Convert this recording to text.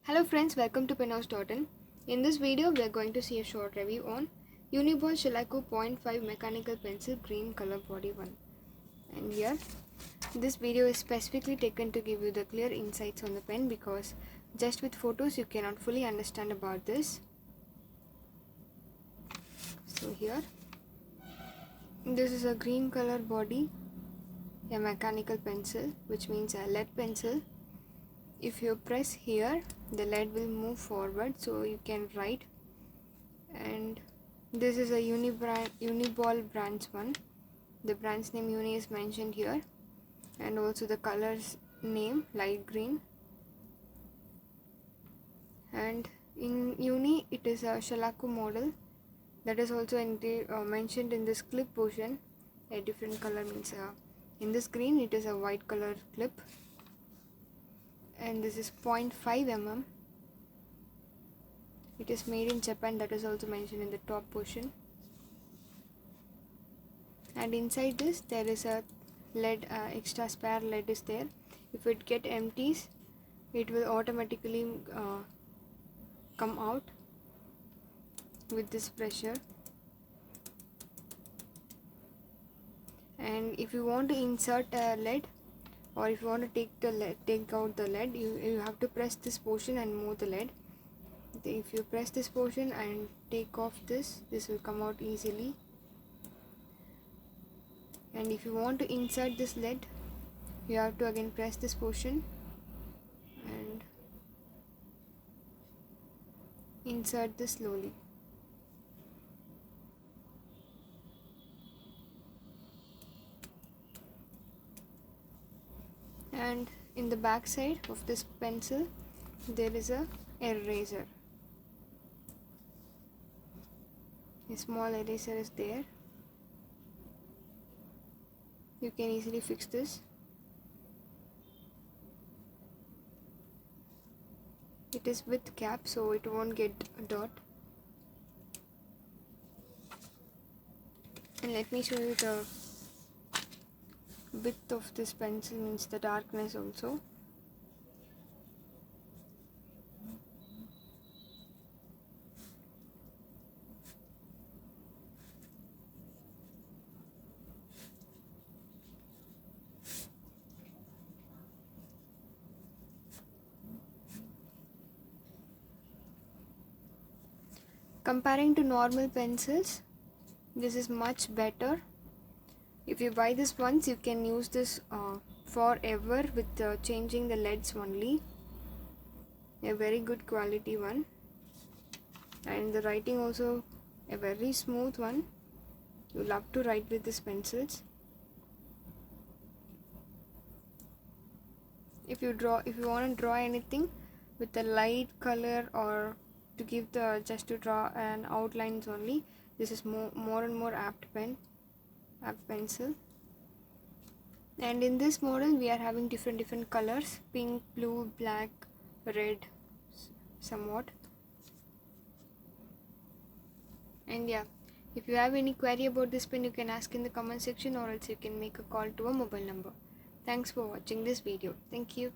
Hello friends, welcome to penhouse.in. In this video, we are going to see a short review on Uniball Shalaku 0.5 mechanical pencil green color body 1. And here, this video is specifically taken to give you the clear insights on the pen because just with photos you cannot fully understand about this. So here, this is a green color body, a mechanical pencil, which means a lead pencil. If you press here, the lead will move forward so you can write. And this is a Uniball branch one. The branch name Uni is mentioned here, and also the colors name light green. And in Uni it is a Shalaku model that is also mentioned in this clip portion. A different color means in this green it is a white color clip. And this is 0.5 mm. It is made in Japan, that is also mentioned in the top portion. And inside this there is a lead, extra spare lead is there. If it get empties, it will automatically come out with this pressure. And if you want to insert a lead, or if you want to take out the lead, you have to press this portion and move the lead. If you press this portion and take off this will come out easily. And if you want to insert this lead, you have to again press this portion and insert this slowly. And in the back side of this pencil there is a eraser. A small eraser is there. You can easily fix this. It is with cap so it won't get a dot. And let me show you the width of this pencil, means the darkness also. Comparing to normal pencils, this is much better. If you buy this once, you can use this forever with changing the leads only. A very good quality one, and the writing also a very smooth one. You love to write with these pencils. If you want to draw anything with a light color or to give just to draw an outlines only, this is more and more apt pencil. And in this model we are having different colors: pink, blue, black, red, somewhat. And yeah, if you have any query about this pen, you can ask in the comment section, or else you can make a call to a mobile number. Thanks for watching this video. Thank you.